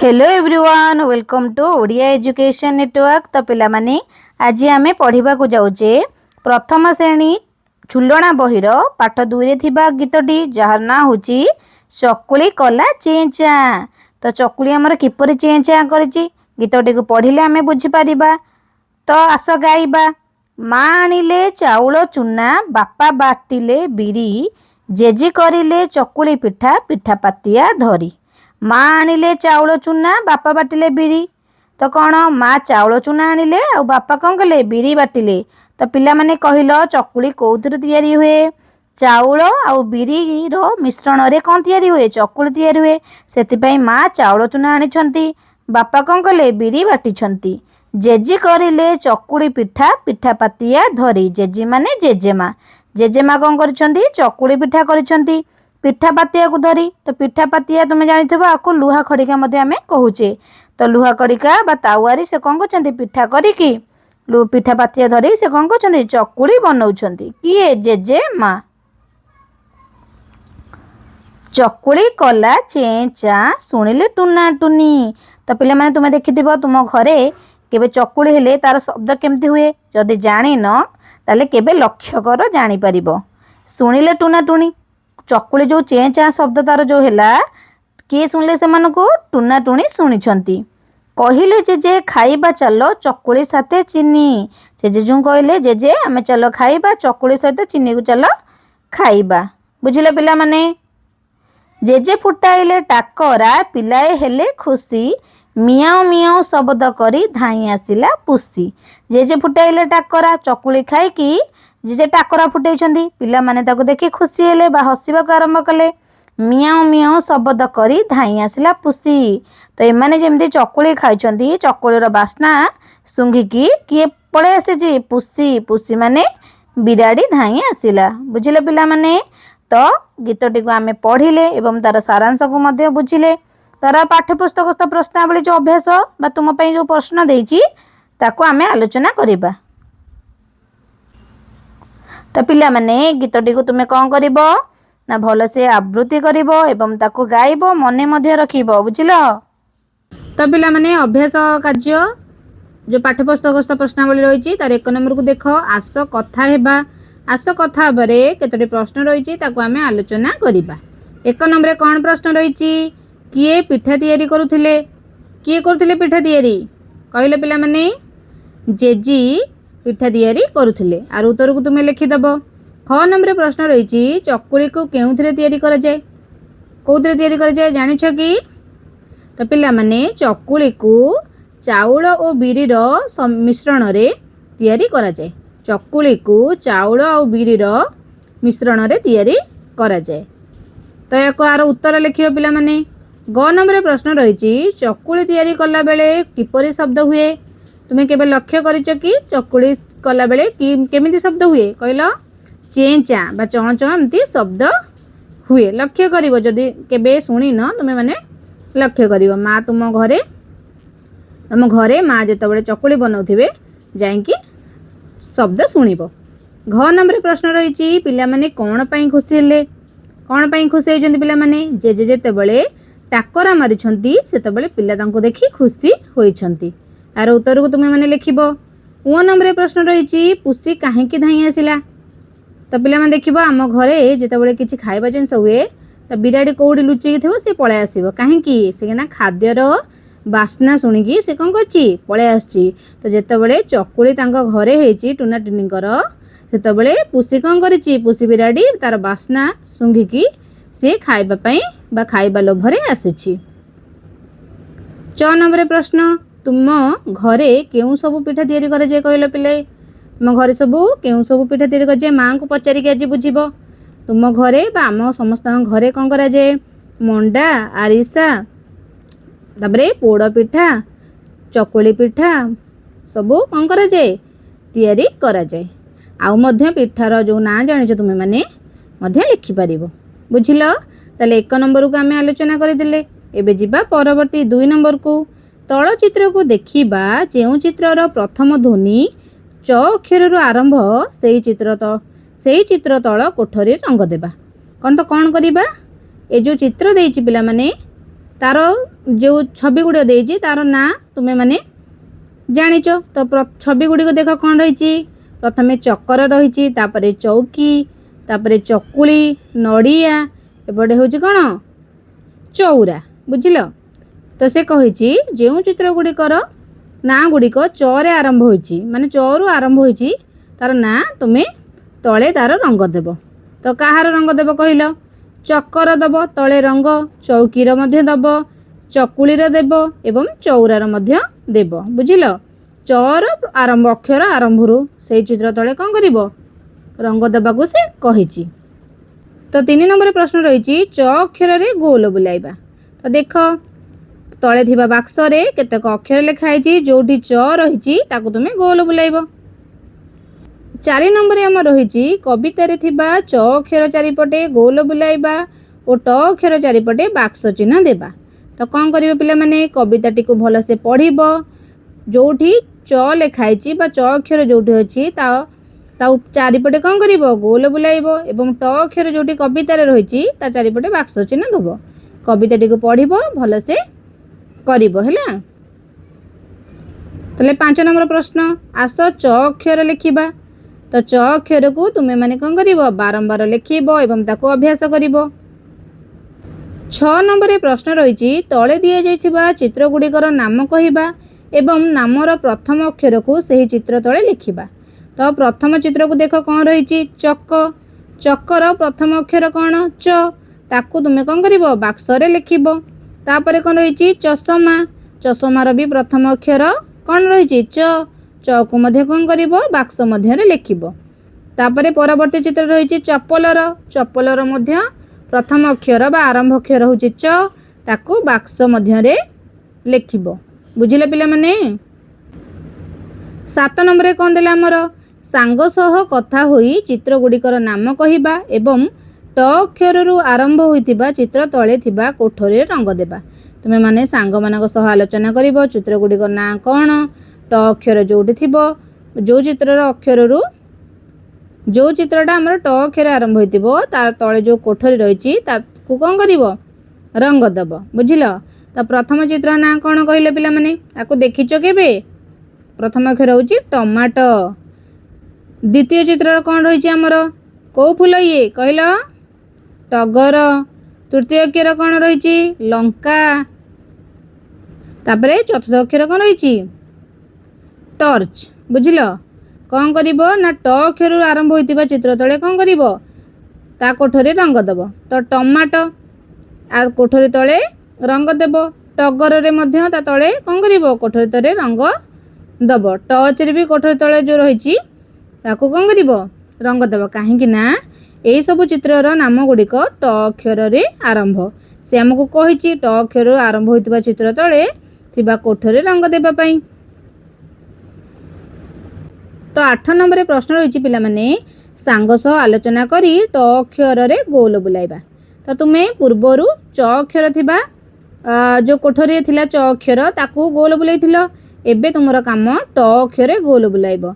Hello everyone welcome to Odia education network. तो पिला माने आज आमे पढ़िबा को जाउचे प्रथम श्रेणी झुलणा बहिर पाठ 2 रे थिबा गीतटी जहार ना होची चकुली कला चेंचा। तो चकुली हमर किपरि चेंचा करची गीतटी को पढ़िले आमे बुझी परिबा। तो आस गाइबा। माँ आनिले चाउल चुना बापा बाटिले बिरी जेजी करिले चकुली पिठा पिठा पातिया धरी। माँ आनिले चाउल चुना बापा बाटिले बिरी। तो कौन माँ चाउल चुना आनिले और बापा कौन कले बिरी बाटिले। तो पिला माने कहिलो चकुली कोउतिर तैयारी हुए चाउल और बिरी रो मिश्रण रे कौन तैयारी हुए चकुली तैयारी हुए। सेति माँ चाउल चुना आनिछंती बापा कौन कले बिरी बाटिछंती। जेजी करिले चकुली पिठा पिठा पातिया धरी। जेजी माने जेजेमा जेजेमा कौन करिछंती चकुली पिठा करिछंती पिठा पातिया को धरी। तो पिठा पातिया तुम जानिथिबो आको लुहा खड़िका मध्ये आमे कहूचे। तो लुहा खड़िका बा तावारी से कौन करछंती पिठा करिकी पिठा पातिया धरी से कौन करछंती चकुली बनाउछंती किए जेजे माँ। चकुली कला चेंचा सुनिले टुना टुनी। तो पिले माने तुमे देखिथिबो तुम घरे केबे चकुली हेले तार शब्द केमती हुए जदि जानि न ताले केबे लक्ष्य कर जानि परिबो। सुनिले टुना टुनी चकुली जो चेंचा शब्द तार जो हैला किए सुनले से मानको टुना टुनी सुनिछंती। कहिले जेजे खाइबा चलो चकुली साथे चीनी। से जेजू कहले जेजे आमे चलो खाइबा चकुली सहित चीनी को चलो खाइबा। बुझिले पिला माने। जेजे फुटाइले टाकरा पिलाए हेले खुशी मियाओ मियाओ शब्द करी धाई आसिला पुसी। जेजे फुटाइले टाकरा चकुली खाइकी जेजे टाकरा फुटाइछंती पिला माने ताको देखि खुशी हेले बा हसिबा को आरंभ कले। मियाओ मियाओ शब्द करी धाई आसिला पुसी। तो एमाने जेमती चकुली खाइछंती चकुलीर बास्ना सुंघिकी किए पळे आसीची पुसी। पुसी माने बिराड़ी धाई आसिला। बुझिले पिला माने। तो गीतटी को आमे पढ़िले एवं तार सारांश को मध्य बुझिले। तार पाठ्यपुस्तकस्थ प्रश्नावली जो अभ्यास बा तुम पई जो प्रश्न देइची ताको आमे आलोचना करिबा। तो पिला माने गीतटी को तुमे कौन करिबो ना भल से आवृत्ति करिबो एवं ताको गाइबो मने मध्य रखिबो। बुझिलो। तो पिला माने अभ्यास कार्य जो पाठ्यपुस्तकस्थ प्रश्नावली रही तार 1 नंबर को देखो आस कथा हेबा। आस कथा बरे केतोटी प्रश्न रही ताको आमे आलोचना करिबा। 1 नंबर कौन प्रश्न रही किए पिठा तैयारी करुथिले किए करुथिले पिठा तैयारी कहले पिला माने जेजी पिठा तैयारी करुथिले। आर उत्तर को तुमे लिखिदब। ख नंबर प्रश्न रही चकुली को केउथिरे तैयारी करा जाय कोउथिरे तैयारी करा जाय जानिछ कि। तो पिला माने चकुली को चाउल और बिरीर मिश्रण रे तैयारी करा जाय। चकुली को चाउल और बिरीर मिश्रण रे तैयारी करा जाय। तो याको आर उत्तर लिखियो पिला माने। ग नंबर प्रश्न रही चकुली तैयारी कला बेले किपरि शब्द हुए। तुम्हें केबे लक्ष्य करिछ कि चकुली कला बेले कि केमिति शब्द हुए कहलो चेंचा बा चौं चौं एमती शब्द हुए। लक्ष्य करिवो जदि केबे सुनी न तुमे माने लक्ष्य करिवो। माँ तुम घरे माँ जेतबेले चकुली बनाउथिबे जाईकी शब्द सुनिबो। घ नंबर प्रश्न रही पिला माने कोन पई खुशी हेले कोन पई खुशी होइछंती पिला माने जेजे जेतबेले टाकरा मारिछंती सेतबेले पिला तांको देखि खुशी होइछंती। आर उत्तर को तुमे माने लिखिबो। उ नंबर प्रश्न रही पुसी काहेकि धाई आसिला। तो पिला माने देखिबो आम घरे जेतबेले किछि खाइबा जिंस हुए तो बिराड़ी कोउडी लुचि थिबो से पळे आसीबो काहेकि से ना खाद्यर बास्ना सुनिकी से कोन करछि पळे आछी। तो जेतबेले चकुली तांको घरे हेछि टुना टुनीकर सेतबेले पुसी कोन करिछि पुसी बिराड़ी तार बास्ना सुंघिकी से खाइबा पई बा खाइबा लोभरे आसीछि। 6 नंबर प्रश्न तुम घरे केउ सबु पिठा तैयारी करे जे कहलो पिले। तुम घरे सबु केउ सबु पिठा तैयारी करे जे माँ को पचारिक आज बुझिबो। तुम घरे बा आम समस्त घरे कौन करा जाए मंडा आरिसा ताबरे पोड़ पिठा चकुली पिठा सबु कौन करा जाए तैयारी करा जाए। आउ मध्य पिठार जो ना जानिछ तुमे माने मध्य लिखि परिबो। बुझिलो। ताले 1 नंबर को आमे आलोचना करिदिले। एबे जिबा परवर्ती 2 नंबर को तल चित्र को देखिबा जेउ चित्रर प्रथम ध्वनि च अक्षर आरंभ से चित्र तल कोठरी रंग देबा। कौन तो कौन करिबा ए जो चित्र देइछि पिला माने तार जो छवि गुड़ देती तार ना तुम्हें माने जानिच। तो छवि गुड़िक देख कौन रही प्रथमे चक्कर रही तापर चौकी तापर चकुली नड़िया एपटे हूँ कौन चौरा बुझिल। तो से कही जो चित्र गुड़िकर ना गुड़िक चरे आरंभ होती माने चरु आरंभ होती तार ना तुम्हें तले तार रंग देव। तो कହାର रंग देव कहल चक्कर दब तले रंग चौकीर मध्य दब चकुलीर देव एवं चौरार मध्य देव बुझिल। चर आरंभ अक्षर आरंभ से चित्र तले कौन कर रंग देवाक से कही। तो 3 नंबर प्रश्न रही च अक्षर रे गोल बुलाइबा। तो देख तले थिबा बाक्स रे केतेक अक्षर लिखाई जोटी च रही तुम्हें गोल बुलाइब। 4 नंबर आम रही कवितार थिबा च अक्षर चारिपटे गोल बुलाइबा और ट अक्षर चारिपटे बाक्स चिन्ह देबा। तो कौन करिवे पिला माने कविताटी को भल से पढ़िबो जोठी च लिखाई बा च अक्षर जोठी अछि ता चारिपटे कौन करिवो गोल बुलाइबो एवं ट अक्षर जोठी कवितार रही ता चारिपटे बाक्स चिन्ह देबो। कविताटी को पढ़िबो भल से करिवो हैला। तले 5 नंबर प्रश्न आस च अक्षर लिखिबा। तो च अक्षर को तुम्हें माने कौन करिवो बारंबार लिखिबो एवं ताको अभ्यास करिवो। 6 नंबर प्रश्न रही तले दिया जाइथिबा चित्र गुड़िकर नाम कहिबा एवं नामर प्रथम अक्षर को सही चित्र तले लिखिबा। तो प्रथम चित्र को देख कौन रही चक चक्कर प्रथम अक्षर कौन च ताकू तुम्हें कौन करिवो बाक्स रे लिखिबो। तापरे कौन रही चषमा चषमार भी प्रथम अक्षर कौन रही च को मध्य कौन करिवो बाक्स मध्य रे लिखिबो। तापरे परवर्ती चित्र रही चप्पलर चप्पलर मध्य प्रथम अक्षर बा आरंभ अक्षर होची च ताकू बाक्स मध्य रे लिखिबो बुझिले पिला माने। 7 नंबर कौन देला हमर सांग सह कथा होई चित्र गुड़िकर नाम कहिबा एवं ट अक्षर रु आरंभ होइतिबा चित्र तले थिबा कोठरी रंग देबा। तुमे माने सांग मानक सह आलोचना करिवो चित्र गुड़िकर ना कौन ट अक्षर जोटी थिबो जो चित्रर अक्षर रु जो चित्रटा हमर ट अक्षर आरंभ होइतिबो तार तले जो कोठरी रहिछि ताकू कौन करिवो रंग दब बुझिल। तो प्रथम चित्र ना कौन कहले पिला माने आकु देखिचो केबे प्रथम अक्षर होची टमाटो। द्वितीय चित्र कौन रही आमर कौ फूल ये कहल टगर। तृतीय अक्षर कौन रही लंका। तापरे चतुर्थ अक्षर कौन रही टर्च बुझिल। कौन करिवो ना ट अक्षर आरंभ होइतिबा चित्र तले कौन करिवो ता कोठरी रंग दब। तो टमाटो आ कोठरी तले रंग देव टगर रे मध्य ता तले कौन करिवो कोठरी तले रंग दब। टच रे भी कोठरी तले जो रही ताकू कौन करिवो रंग देव कहीं ना यही सब चित्रर नाम गुड़िक ट अक्षर रे आरंभ से आमको कही ट अक्षर आरंभ होइतिबा चित्र तले थिबा कोठरी रंग देबा पई। तो 8 नंबर प्रश्न रही पिला माने सांग सह आलोचना करी ट अक्षर रे गोल बुलाइबा। तो तुम्हें पूर्वरु च अक्षर थिबा जो कोठरी थिला च अक्षर ताकू गोल बुलाइथिलो एबे तुमर काम ट अक्षर गोल बुलाइबो।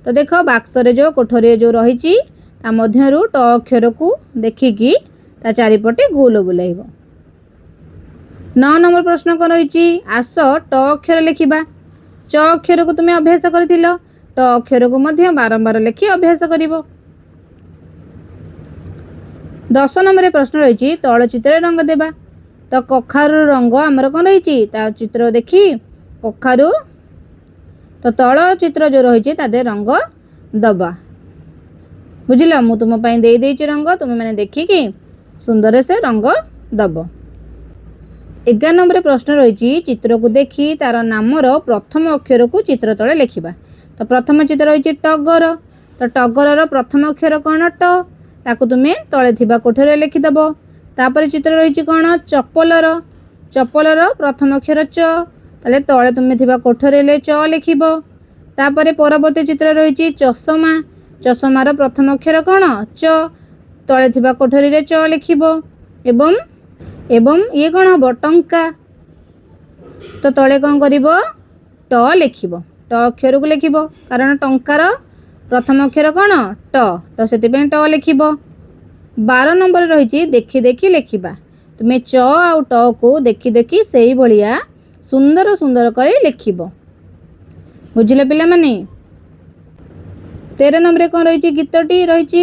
तो देख बाक्स रे जो कोठरी जो रही ता मध्यरु ट अक्षर को देखिकी ता चारिपटे गोल बुलाइबो। 9 नंबर प्रश्न कौन रही आस ट अक्षर लिखिबा। च अक्षर को तुम्हें अभ्यास करथिलो ट अक्षर को मध्य बारंबार लिखि अभ्यास करिवो। 10 नंबर प्रश्न रही तल चित्र रंग देबा। तो कखारु रंग आमर कौन रही ता चित्र देखी कखारु तो तल चित्र जो रही तादे रंग दबा बुझिल। मु तुम पई दे देछि रंग तुम माने देखिकी सुंदर से रंग दब। 11 नंबर प्रश्न रही चित्र को देखी तार नामर प्रथम अक्षर को चित्र तले लिखिबा। तो प्रथम चित्र रही टगर। तो टगर प्रथम अक्षर कौन ट ताकू तुम्हें तले थिबा कोठरी लिखिदब। तापर चित्र रही कौन चप्पलर। चप्पलर प्रथम अक्षर च ताले तले तुम्हें थिबा कोठरी ले च लिखिब। तापर परवर्ती चित्र रही चषमा। चषमार प्रथम अक्षर कौन च तले थिबा कोठरी रे च लिखिब। एवं ये कौन हम टंका तो तले कौन करिब ट लिखिब ट अक्षर को लिखिब कारण टंकार प्रथम अक्षर कौन ट तो से ट लिखिब। 12 नंबर रही देखी देखी लिखिबा। तुमे च आउ ट को देखी देखी से भलिया सुंदर सुंदर कर लिखिब। बुझिले पिला माने। 13 नंबर कौन रही गीतटी रही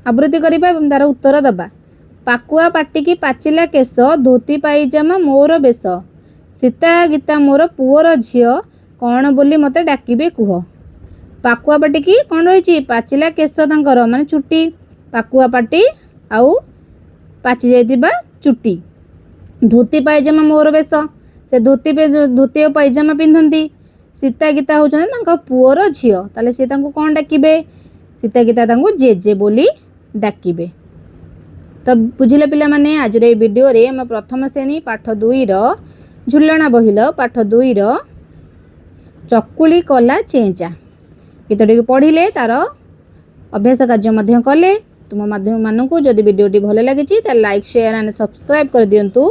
आवृत्ति करवा और तार उत्तर दबा। पाकुआ पाटिकी पाचिला केश धोती पाइजामा मोर बेश सीता गीता मोर पुअर झियो कौन बोली मते डाकिबे कुह। पाकुआ पाटिकी कौन रही पाचिला केश तांकर माने चुटी पाकुआ पाटी आउ पाचि जाइतिबा चुटी धोती पाइजामा मोर बेश से धोती और पाइजामा पिंधती सीता गीता होचन पुअर झियो ताले से तांको कौन डाकिबे सीता गीता तांको जेजे बोली डाकिबे। तो बुझिले पिला माने आज रे वीडियो रे हम प्रथम श्रेणी पाठ 2 रो झुलना बहिल पाठ 2 रो चकुली कला चेंचा गीतटी पढ़िले तार अभ्यास कार्य मध्य कले तुम माध्यम मानू जदि वीडियोटी भल लगी लाइक शेयर एंड सब्सक्राइब कर दियंतु।